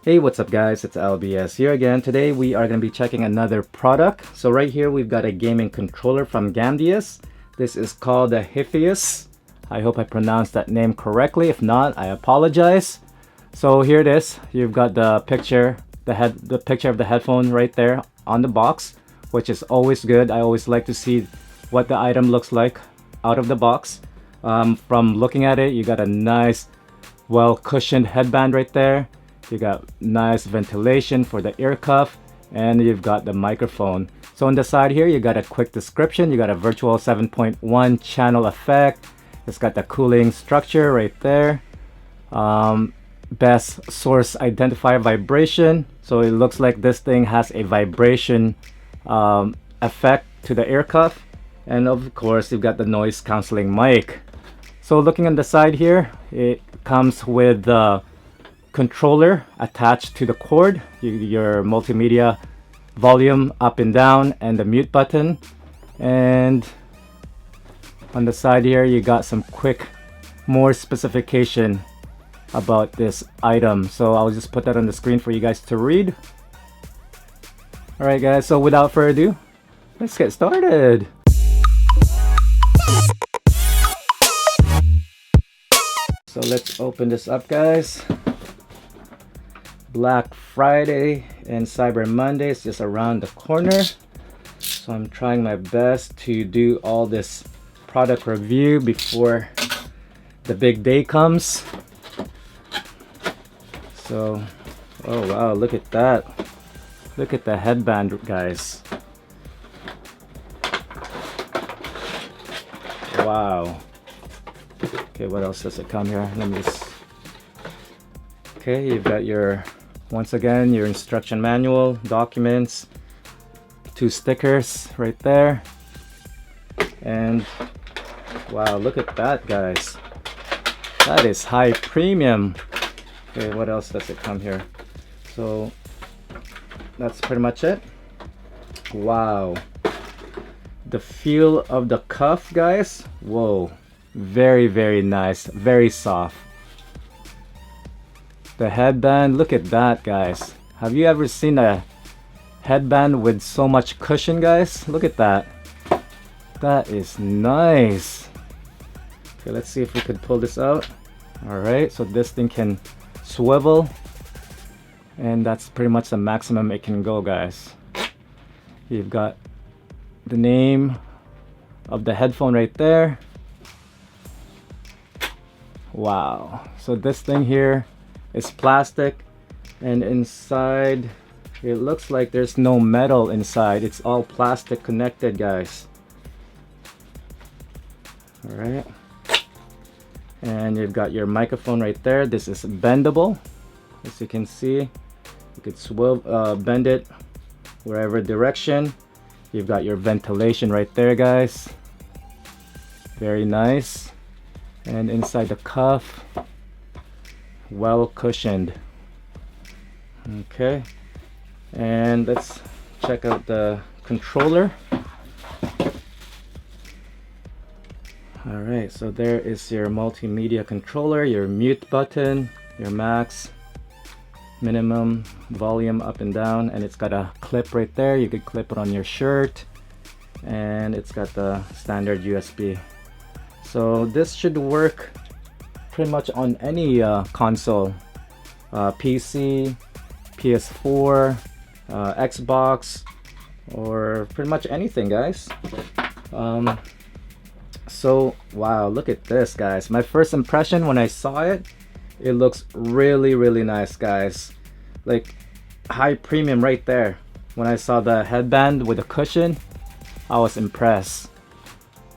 Hey, what's up guys, it's LBS here again. Today we are going to be checking another product. So right here we've got a gaming controller from Gamdias. This is called the Hephaestus. I hope I pronounced that name correctly. If not, I apologize. So here it is. You've got the picture, the picture of the headphone right there on the box, which is always good. I always like to see what the item looks like out of the box. From looking at it, you got a nice, well cushioned headband right there. You got nice ventilation for the ear cuff, and you've got the microphone. So on the side here, you got a quick description. You got a virtual 7.1 channel effect. It's got the cooling structure right there. Best source identifier vibration. So it looks like this thing has a vibration effect to the ear cuff. And of course, you've got the noise canceling mic. So looking on the side here, it comes with the controller attached to the cord, your multimedia volume up and down, and the mute button. And on the side here, you got some more specification about this item. So I'll just put that on the screen for you guys to read. Alright guys, so without further ado, let's get started. So let's open this up guys. Black Friday and Cyber Monday is just around the corner, so I'm trying my best to do all this product review before the big day comes. So, oh wow, look at that. Look at the headband guys. Wow. Okay, what else does it come here? Let me just... Okay, you've got your, once again, your instruction manual, documents, 2 stickers right there. And wow, look at that guys. That is high premium. Okay, what else does it come here? So that's pretty much it. Wow. The feel of the cuff guys, whoa. Very, very nice, very soft. The headband, look at that guys. Have you ever seen a headband with so much cushion guys? Look at that. That is nice. Okay, let's see if we could pull this out. Alright, so this thing can swivel, and that's pretty much the maximum it can go guys. You've got the name of the headphone right there. Wow, so this thing here is plastic, and inside it looks like there's no metal inside. It's all plastic connected guys. All right, and you've got your microphone right there. This is bendable, as you can see. You could swivel, bend it wherever direction. You've got your ventilation right there guys. Very nice. And inside the cuff, well cushioned. Okay, and let's check out the controller. All right, so there is your multimedia controller, your mute button, your max, minimum, volume up and down, and it's got a clip right there. You could clip it on your shirt, and it's got the standard USB. So this should work pretty much on any console, PC, PS4, Xbox, or pretty much anything guys. So wow, look at this guys. My first impression when I saw it, it looks really, really nice guys. Like high premium right there. When I saw the headband with a cushion, I was impressed.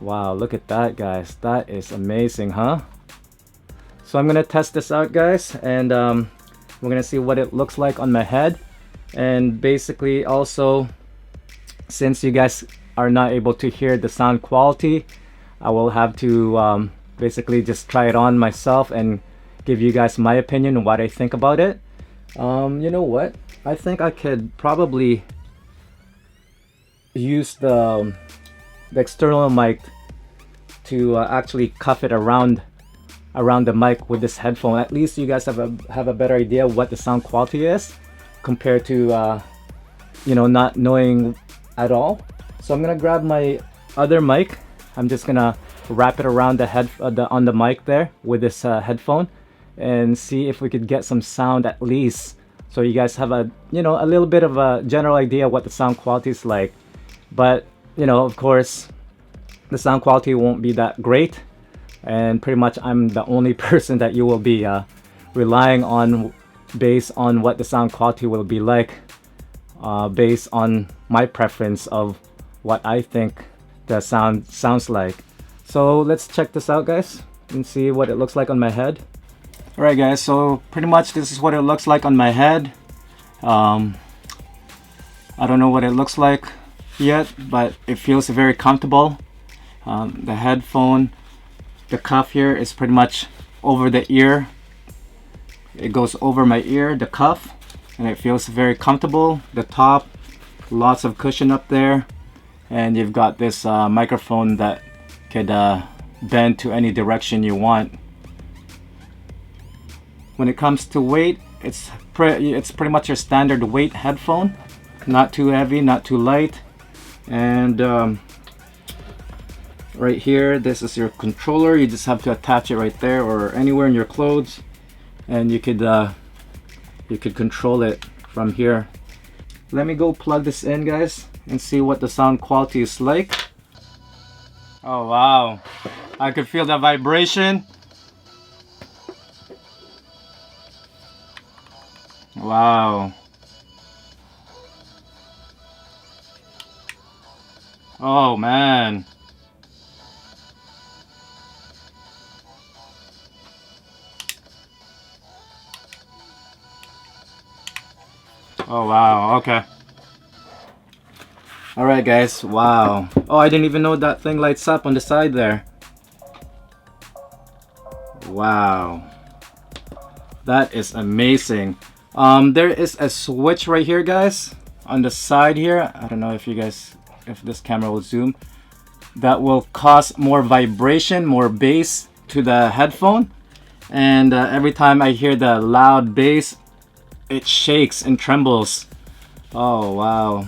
Wow, look at that guys. That is amazing, huh? So I'm gonna test this out guys, and we're gonna see what it looks like on my head. And basically also, since you guys are not able to hear the sound quality, I will have to basically just try it on myself and give you guys my opinion on what I think about it. You know what? I think I could probably use the external mic to actually cuff it around around the mic with this headphone. At least you guys have a better idea what the sound quality is compared to you know, not knowing at all. So I'm gonna grab my other mic. I'm just gonna wrap it around the head on the mic there with this headphone and see if we could get some sound at least, so you guys have a, you know, a little bit of a general idea what the sound quality is like. But you know, of course, the sound quality won't be that great, and pretty much I'm the only person that you will be relying on based on what the sound quality will be like, based on my preference of what I think the sound sounds like. So let's check this out, guys, and see what it looks like on my head. Alright guys, so pretty much this is what it looks like on my head. I don't know what it looks like yet, but it feels very comfortable. The headphone, the cuff here is pretty much over the ear. It goes over my ear, the cuff, and it feels very comfortable. The top, lots of cushion up there, and you've got this microphone that could bend to any direction you want. When it comes to weight, it's pretty much your standard weight headphone. Not too heavy, not too light. And right here, this is your controller. You just have to attach it right there or anywhere in your clothes, and you could control it from here. Let me go plug this in, guys, and see what the sound quality is like. Oh wow, I could feel the vibration. Wow. Oh man. Oh wow, okay. Alright guys, wow. Oh, I didn't even know that thing lights up on the side there. Wow. That is amazing. There is a switch right here, guys, on the side here. I don't know if you guys, if this camera will zoom, that will cause more vibration, more bass to the headphone. And every time I hear the loud bass, it shakes and trembles. Oh wow.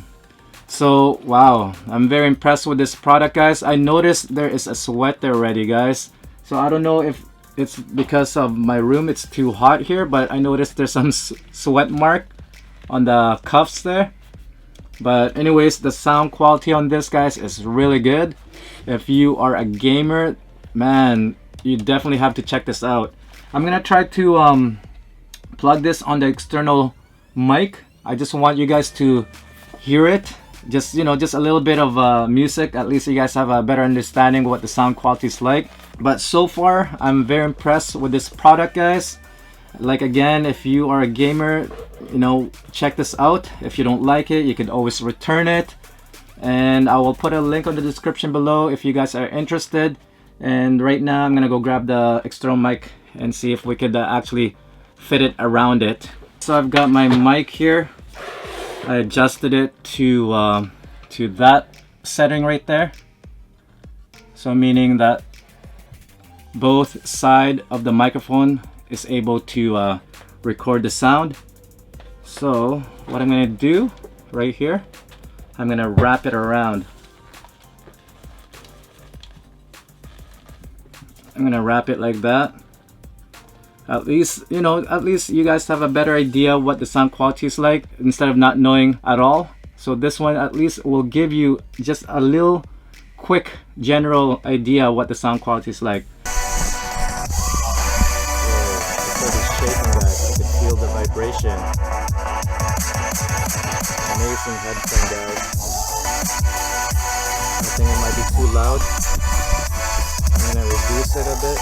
So wow, I'm very impressed with this product, guys. I noticed there is a sweat there already, guys. So I don't know if it's because of my room, it's too hot here, but I noticed there's some sweat mark on the cuffs there. But anyways, the sound quality on this, guys, is really good. If you are a gamer, man, you definitely have to check this out. I'm gonna try to plug this on the external mic. I just want you guys to hear it. Just, you know, just a little bit of music. At least you guys have a better understanding of what the sound quality is like. But so far, I'm very impressed with this product, guys. Like again, if you are a gamer, you know, check this out. If you don't like it, you can always return it. And I will put a link on the description below if you guys are interested. And right now, I'm gonna go grab the external mic and see if we could actually fit it around it. So I've got my mic here. I adjusted it to that setting right there. So meaning that both side of the microphone is able to record the sound. So what I'm gonna do right here, I'm gonna wrap it around. I'm gonna wrap it like that. At least, you know, at least you guys have a better idea what the sound quality is like instead of not knowing at all. So this one at least will give you just a little quick general idea what the sound quality is like. Feel the vibration. Amazing headphone, guys. I think it might be too loud. I'm gonna reduce it a bit.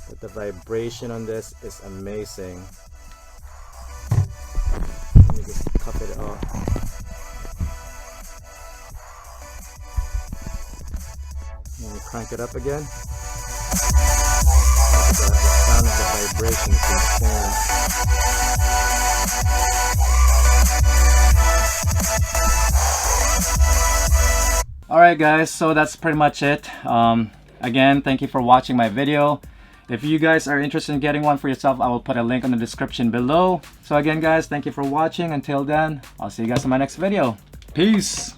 But the vibration on this is amazing. Let me just cup it off. Let me crank it up again. The sound of the vibration is insane. Alright guys, so that's pretty much it. Again, thank you for watching my video. If you guys are interested in getting one for yourself, I will put a link in the description below. So again guys, thank you for watching. Until then, I'll see you guys in my next video. Peace!